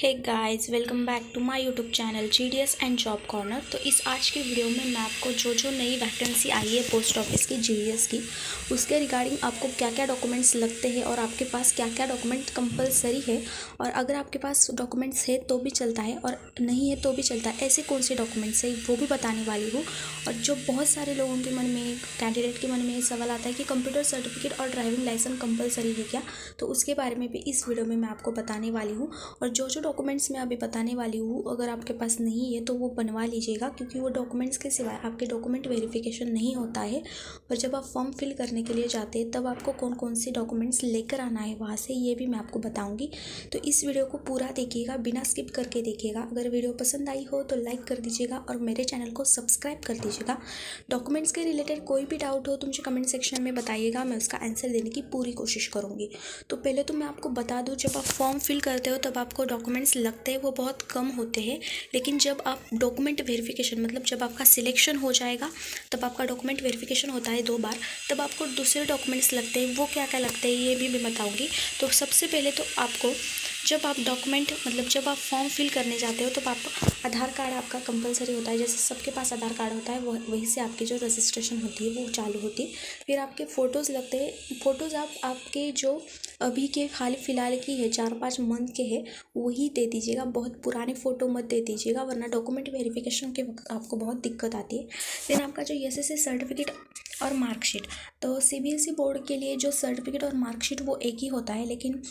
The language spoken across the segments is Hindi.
Hey guys, welcome back to my YouTube channel GDS and job corner. तो इस आज की वीडियो में मैं आपको जो नई वैकेंसी आई है पोस्ट ऑफिस की जीडीएस की, उसके रिगार्डिंग आपको क्या क्या डॉक्यूमेंट्स लगते हैं और आपके पास क्या क्या डॉक्यूमेंट कंपलसरी है, और अगर आपके पास डॉक्यूमेंट्स है तो भी चलता है और नहीं है तो भी चलता है, ऐसे कौन से डॉक्यूमेंट्स है वो भी बताने वाली हूँ। और जो बहुत सारे लोगों के मन में, कैंडिडेट के मन में ये सवाल आता है कि कंप्यूटर सर्टिफिकेट और ड्राइविंग लाइसेंस कंपलसरी है क्या, तो उसके बारे में भी इस वीडियो में मैं आपको बताने वाली हूँ। और जो डॉक्यूमेंट्स मैं अभी बताने वाली हूँ, अगर आपके पास नहीं है तो वो बनवा लीजिएगा, क्योंकि वो डॉक्यूमेंट्स के सिवाय आपके डॉक्यूमेंट वेरिफिकेशन नहीं होता है। और जब आप फॉर्म फिल करने के लिए जाते हैं तब आपको कौन कौन से डॉक्यूमेंट्स लेकर आना है वहाँ से, ये भी मैं आपको बताऊँगी। तो इस वीडियो को पूरा देखिएगा, बिना स्किप करके देखिएगा। अगर वीडियो पसंद आई हो तो लाइक कर दीजिएगा और मेरे चैनल को सब्सक्राइब कर दीजिएगा। डॉक्यूमेंट्स के रिलेटेड कोई भी डाउट हो तो मुझे कमेंट सेक्शन में बताइएगा, मैं उसका आंसर देने की पूरी कोशिश करूँगी। तो पहले तो मैं आपको बता दूँ, जब आप फॉर्म फिल करते हो तब आपको डॉक्यूमेंट्स लगते हैं वो बहुत कम होते हैं, लेकिन जब आप डॉक्यूमेंट वेरिफिकेशन, मतलब जब आपका सिलेक्शन हो जाएगा तब आपका डॉक्यूमेंट वेरिफिकेशन होता है 2 बार, तब आपको दूसरे डॉक्यूमेंट्स लगते हैं। वो क्या क्या लगते हैं ये भी मैं बताऊँगी। तो सबसे पहले तो आपको, जब आप डॉक्यूमेंट, मतलब जब आप फॉर्म फिल करने जाते हो तब आप आधार कार्ड आपका कंपलसरी होता है। जैसे सबके पास आधार कार्ड होता है, वहीं से आपकी जो रजिस्ट्रेशन होती है वो चालू होती है। फिर आपके फ़ोटोज़ लगते हैं। फ़ोटोज़ आप आपके जो अभी के हाल फिलहाल की है, 4-5 मंथ के है, वही दे दीजिएगा। बहुत पुराने फ़ोटो मत दे दीजिएगा, वरना डॉक्यूमेंट वेरिफिकेशन के वक्त आपको बहुत दिक्कत आती है। फिर आपका जो एसएससी सर्टिफिकेट और मार्कशीट, तो सीबीएसई बोर्ड के लिए जो सर्टिफिकेट और मार्कशीट वो एक ही होता है, लेकिन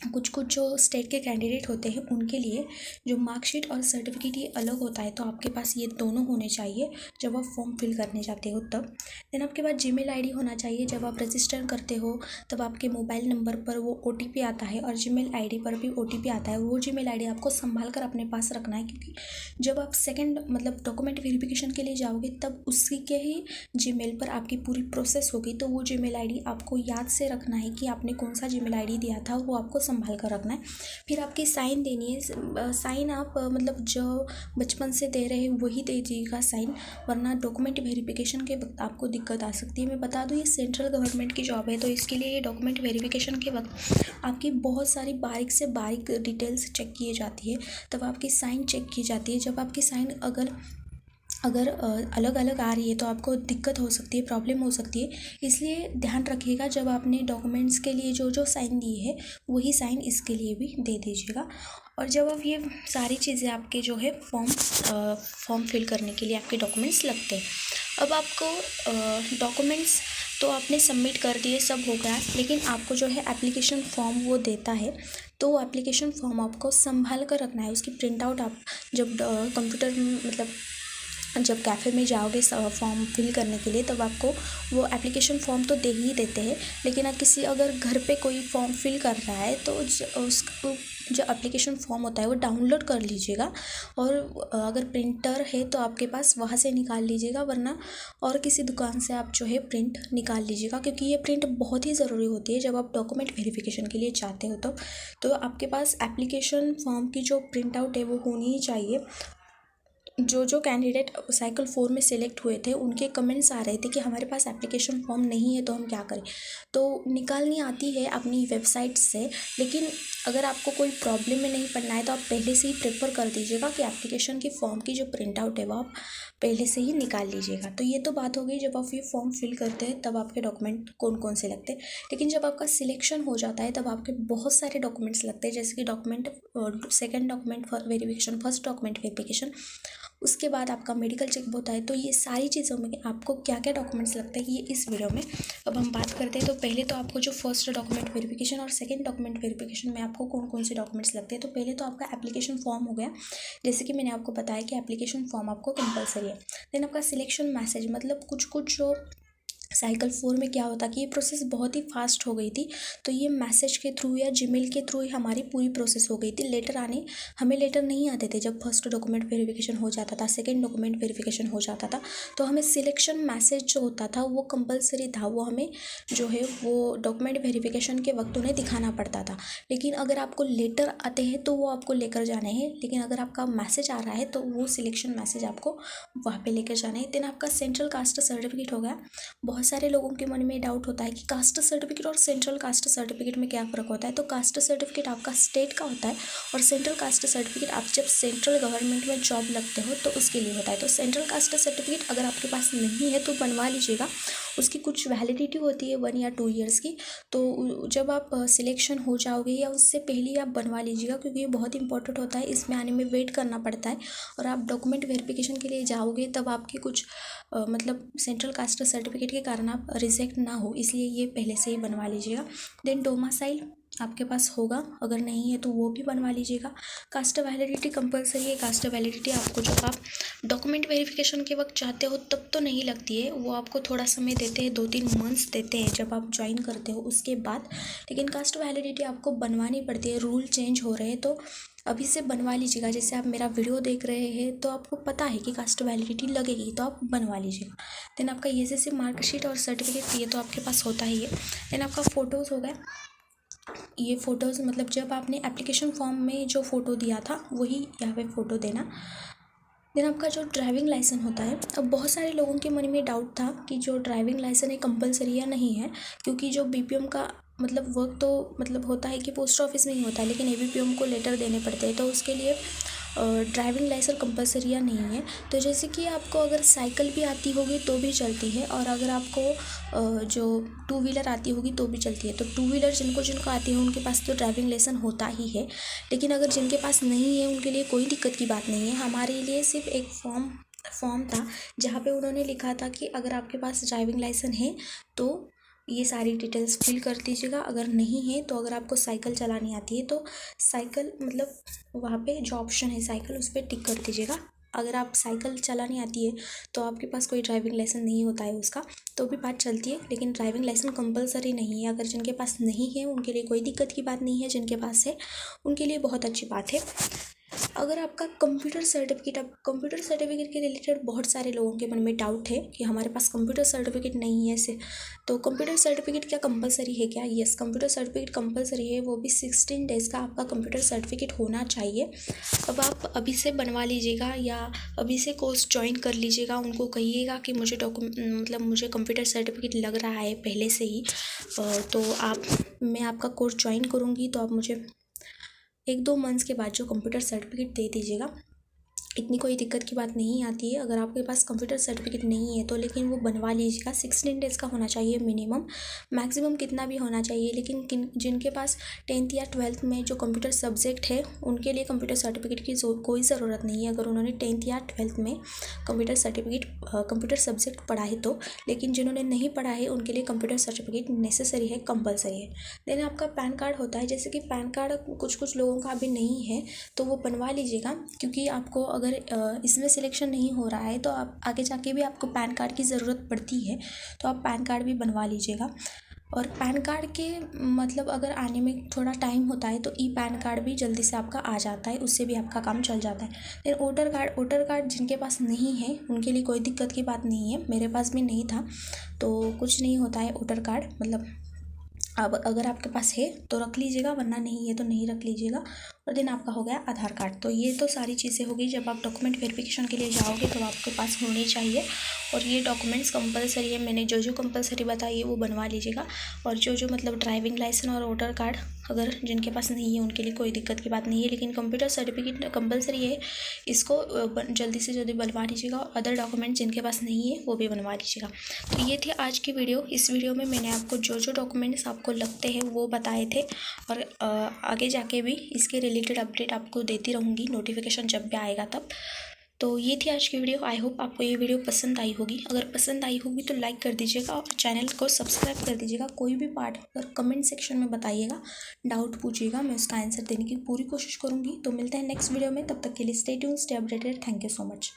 कुछ कुछ जो स्टेट के कैंडिडेट होते हैं उनके लिए जो मार्कशीट और सर्टिफिकेट ये अलग होता है। तो आपके पास ये दोनों होने चाहिए जब आप फॉर्म फिल करने जाते हो तब। देन आपके पास जीमेल आईडी होना चाहिए। जब आप रजिस्टर करते हो तब आपके मोबाइल नंबर पर वो ओटीपी आता है और जीमेल आईडी पर भी ओटीपी आता है। वो जीमेल आईडी आपको संभाल कर अपने पास रखना है, क्योंकि जब आप सेकेंड, मतलब डॉक्यूमेंट वेरिफिकेशन के लिए जाओगे तब उसी के ही जीमेल पर आपकी पूरी प्रोसेस होगी। तो वो जीमेल आईडी आपको याद से रखना है कि आपने कौन सा जीमेल आईडी दिया था, वो आपको संभाल कर रखना है। फिर आपकी साइन देनी है। साइन आप मतलब जो बचपन से दे रहे हैं वही दे दीजिएगा साइन, वरना डॉक्यूमेंट वेरिफिकेशन के वक्त आपको दिक्कत आ सकती है। मैं बता दूँ, ये सेंट्रल गवर्नमेंट की जॉब है, तो इसके लिए ये डॉक्यूमेंट वेरिफिकेशन के वक्त आपकी बहुत सारी बारीक से बारीक डिटेल्स चेक की जाती है, तब आपकी साइन चेक की जाती है। जब आपकी साइन अगर अलग अलग आ रही है तो आपको दिक्कत हो सकती है, प्रॉब्लम हो सकती है। इसलिए ध्यान रखिएगा, जब आपने डॉक्यूमेंट्स के लिए जो साइन दी है वही साइन इसके लिए भी दे दीजिएगा। और जब आप ये सारी चीज़ें आपके जो है फॉर्म फिल करने के लिए आपके डॉक्यूमेंट्स लगते हैं। अब आपको डॉक्यूमेंट्स तो आपने सबमिट कर दिए, सब हो गया, लेकिन आपको जो है एप्लीकेशन फॉर्म वो देता है। तो एप्लीकेशन फॉर्म आपको संभाल कर रखना है। उसकी प्रिंट आउट आप जब कंप्यूटर, मतलब जब कैफ़े में जाओगे फॉर्म फिल करने के लिए, तब आपको वो एप्लीकेशन फ़ॉर्म तो दे ही देते हैं, लेकिन अगर घर पे कोई फॉर्म फिल कर रहा है तो उसको जो एप्लीकेशन फ़ॉर्म होता है वो डाउनलोड कर लीजिएगा। और अगर प्रिंटर है तो आपके पास वहाँ से निकाल लीजिएगा, वरना और किसी दुकान से आप जो है प्रिंट निकाल लीजिएगा, क्योंकि ये प्रिंट बहुत ही ज़रूरी होती है जब आप डॉक्यूमेंट वेरिफिकेशन के लिए जाते हो। तो आपके पास एप्लीकेशन फॉर्म की जो प्रिंट आउट है वो होनी ही चाहिए। जो कैंडिडेट साइकिल 4 में सेलेक्ट हुए थे उनके कमेंट्स आ रहे थे कि हमारे पास एप्लीकेशन फॉर्म नहीं है तो हम क्या करें। तो निकालनी आती है अपनी वेबसाइट से, लेकिन अगर आपको कोई प्रॉब्लम में नहीं पड़ना है तो आप पहले से ही प्रेफर कर दीजिएगा कि एप्लीकेशन की फॉर्म की जो प्रिंट आउट है वो आप पहले से ही निकाल लीजिएगा। तो ये तो बात हो गई जब आप ये फॉर्म फिल करते हैं तब आपके डॉक्यूमेंट कौन कौन से लगते हैं। लेकिन जब आपका सिलेक्शन हो जाता है तब आपके बहुत सारे डॉक्यूमेंट्स लगते हैं, जैसे कि second document verification, first document verification, उसके बाद आपका मेडिकल चेकअप होता है। तो ये सारी चीज़ों में आपको क्या क्या डॉक्यूमेंट्स लगते हैं ये इस वीडियो में अब हम बात करते हैं। तो पहले तो आपको जो फर्स्ट डॉक्यूमेंट वेरिफिकेशन और सेकंड डॉक्यूमेंट वेरिफिकेशन में आपको कौन कौन से डॉक्यूमेंट्स लगते हैं। तो पहले तो आपका एप्लीकेशन फॉर्म हो गया, जैसे कि मैंने आपको बताया कि एप्लीकेशन फॉर्म आपको कंपलसरी है। देन आपका सिलेक्शन मैसेज, मतलब कुछ जो साइकिल 4 में क्या होता कि ये प्रोसेस बहुत ही फास्ट हो गई थी, तो ये मैसेज के थ्रू या जीमेल के थ्रू ही हमारी पूरी प्रोसेस हो गई थी। हमें लेटर नहीं आते थे जब फर्स्ट डॉक्यूमेंट वेरिफिकेशन हो जाता था, सेकंड डॉक्यूमेंट वेरिफिकेशन हो जाता था, तो हमें सिलेक्शन मैसेज जो होता था वो कंपलसरी था, वो हमें जो है वो डॉक्यूमेंट वेरिफिकेशन के वक्त उन्हें दिखाना पड़ता था। लेकिन अगर आपको लेटर आते हैं तो वो आपको लेकर जाने हैं, लेकिन अगर आपका मैसेज आ रहा है तो वो सिलेक्शन मैसेज आपको वहाँ पर लेकर जाना है। देन आपका सेंट्रल कास्ट सर्टिफिकेट हो गया। बहुत सारे लोगों के मन में डाउट होता है कि कास्ट सर्टिफिकेट और सेंट्रल कास्ट सर्टिफिकेट में क्या फ़र्क होता है। तो कास्ट सर्टिफिकेट आपका स्टेट का होता है और सेंट्रल कास्ट सर्टिफिकेट आप जब सेंट्रल गवर्नमेंट में जॉब लगते हो तो उसके लिए होता है। तो सेंट्रल कास्ट सर्टिफिकेट अगर आपके पास नहीं है तो बनवा लीजिएगा। उसकी कुछ वैलिडिटी होती है 1 या 2 ईयर्स की। तो जब आप सिलेक्शन हो जाओगे या उससे पहले आप बनवा लीजिएगा, क्योंकि ये बहुत इंपॉर्टेंट होता है। इसमें आने में वेट करना पड़ता है और आप डॉक्यूमेंट वेरिफिकेशन के लिए जाओगे तब आपके कुछ मतलब सेंट्रल कास्ट सर्टिफिकेट के कारण आप रिजेक्ट ना हो, इसलिए ये पहले से ही बनवा लीजिएगा। देन डोमासाइल आपके पास होगा, अगर नहीं है तो वो भी बनवा लीजिएगा। कास्ट वैलिडिटी कंपलसरी है। कास्ट वैलिडिटी आपको जब आप डॉक्यूमेंट वेरिफिकेशन के वक्त चाहते हो तब तो नहीं लगती है, वो आपको थोड़ा समय देते हैं, 2-3 मंथ्स देते हैं जब आप ज्वाइन करते हो उसके बाद। लेकिन कास्ट वैलिडिटी आपको बनवानी पड़ती है। रूल चेंज हो रहे हैं तो अभी से बनवा लीजिएगा। जैसे आप मेरा वीडियो देख रहे हैं तो आपको पता है कि कास्ट वैलिडिटी लगेगी तो आप बनवा लीजिएगा। देन आपका एसएससी मार्कशीट और सर्टिफिकेट ये तो आपके पास होता ही है। देन आपका फ़ोटोज़ हो गया। ये फ़ोटोज़ मतलब जब आपने एप्लीकेशन फॉर्म में जो फ़ोटो दिया था वही यहाँ पे फ़ोटो देना। देन आपका जो ड्राइविंग लाइसेंस होता है, अब बहुत सारे लोगों के मन में डाउट था कि जो ड्राइविंग लाइसेंस है कंपलसरी या नहीं है, क्योंकि जो बीपीएम का मतलब वर्क तो मतलब होता है कि पोस्ट ऑफिस में ही होता है, लेकिन एबीपीएम को लेटर देने पड़ते हैं, तो उसके लिए ड्राइविंग लाइसेंस कंपलसरी या नहीं है। तो जैसे कि आपको अगर साइकिल भी आती होगी तो भी चलती है, और अगर आपको जो 2 व्हीलर आती होगी तो भी चलती है। तो 2 व्हीलर जिनको आती है उनके पास तो ड्राइविंग लाइसेंस होता ही है। लेकिन अगर जिनके पास नहीं है उनके लिए कोई दिक्कत की बात नहीं है। हमारे लिए सिर्फ एक फॉर्म था जहाँ पे उन्होंने लिखा था कि अगर आपके पास ड्राइविंग लाइसेंस है तो ये सारी डिटेल्स फिल कर दीजिएगा। अगर नहीं है तो अगर आपको साइकिल चलानी आती है तो साइकिल मतलब वहाँ पे जो ऑप्शन है साइकिल उस पर टिक कर दीजिएगा। अगर आप साइकिल चलानी आती है तो आपके पास कोई ड्राइविंग लाइसेंस नहीं होता है उसका तो भी बात चलती है, लेकिन ड्राइविंग लाइसेंस कंपलसरी नहीं है। अगर जिनके पास नहीं है उनके लिए कोई दिक्कत की बात नहीं है, जिनके पास है उनके लिए बहुत अच्छी बात है। अगर आपका कंप्यूटर सर्टिफिकेट, अब कंप्यूटर सर्टिफिकेट के रिलेटेड बहुत सारे लोगों के मन में डाउट है कि हमारे पास कंप्यूटर सर्टिफिकेट नहीं है ऐसे, तो कंप्यूटर सर्टिफिकेट क्या कंपलसरी है क्या? यस, कंप्यूटर सर्टिफिकेट कंपलसरी है, वो भी 16 डेज़ का आपका कंप्यूटर सर्टिफिकेट होना चाहिए। अब आप अभी से बनवा लीजिएगा या अभी से कोर्स ज्वाइन कर लीजिएगा। उनको कहिएगा कि मुझे मतलब मुझे कंप्यूटर सर्टिफिकेट लग रहा है पहले से ही, तो मैं आपका कोर्स ज्वाइन करूँगी तो आप मुझे 1-2 मंथ्स के बाद जो कंप्यूटर सर्टिफिकेट दे दीजिएगा। इतनी कोई दिक्कत की बात नहीं आती है। अगर आपके पास कंप्यूटर सर्टिफिकेट नहीं है तो लेकिन वो बनवा लीजिएगा। 16 डेज़ का होना चाहिए मिनिमम, मैक्सिमम कितना भी होना चाहिए। लेकिन जिनके पास 10th या 12th में जो कंप्यूटर सब्जेक्ट है उनके लिए कंप्यूटर सर्टिफिकेट की कोई ज़रूरत नहीं है, अगर उन्होंने 10th या 12th में कंप्यूटर सब्जेक्ट पढ़ा है तो। लेकिन जिन्होंने नहीं पढ़ा है उनके लिए कंप्यूटर सर्टिफिकेट नेसेसरी है, कंपलसरी है। देन आपका पैन कार्ड होता है, जैसे कि पैन कार्ड कुछ लोगों का अभी नहीं है तो वो बनवा लीजिएगा, क्योंकि आपको अगर इसमें सिलेक्शन नहीं हो रहा है तो आप आगे जाके भी आपको पैन कार्ड की ज़रूरत पड़ती है, तो आप पैन कार्ड भी बनवा लीजिएगा। और पैन कार्ड के मतलब अगर आने में थोड़ा टाइम होता है तो ई पैन कार्ड भी जल्दी से आपका आ जाता है, उससे भी आपका काम चल जाता है। फिर वोटर कार्ड जिनके पास नहीं है उनके लिए कोई दिक्कत की बात नहीं है। मेरे पास भी नहीं था तो कुछ नहीं होता है वोटर कार्ड, मतलब अब अगर आपके पास है तो रख लीजिएगा, वरना नहीं है तो नहीं रख लीजिएगा। और देन आपका हो गया आधार कार्ड। तो ये तो सारी चीज़ें हो गई। जब आप डॉक्यूमेंट वेरिफिकेशन के लिए जाओगे तो आपके पास होनी चाहिए, और ये डॉक्यूमेंट्स कंपलसरी है। मैंने जो कंपलसरी बताई है वो बनवा लीजिएगा। और जो मतलब ड्राइविंग लाइसेंस और वोटर कार्ड अगर जिनके पास नहीं है उनके लिए कोई दिक्कत की बात नहीं है, लेकिन कंप्यूटर सर्टिफिकेट कंपलसरी है, इसको जल्दी से जल्दी बनवा लीजिएगा। और अदर डॉक्यूमेंट जिनके पास नहीं है वो भी बनवा लीजिएगा। तो ये थी आज की वीडियो। इस वीडियो में मैंने आपको जो डॉक्यूमेंट्स आपको लगते हैं वो बताए थे, और आगे जाके भी इसके रिलेटेड अपडेट आपको देती रहूँगी, नोटिफिकेशन जब भी आएगा तब। तो ये थी आज की वीडियो। आई होप आपको ये वीडियो पसंद आई होगी। अगर पसंद आई होगी तो लाइक कर दीजिएगा और चैनल को सब्सक्राइब कर दीजिएगा। कोई भी पार्ट अगर कमेंट सेक्शन में बताइएगा, डाउट पूछिएगा, मैं उसका आंसर देने की पूरी कोशिश करूँगी। तो मिलते हैं नेक्स्ट वीडियो में, तब तक के लिए stay tuned, stay updated. Thank you so much.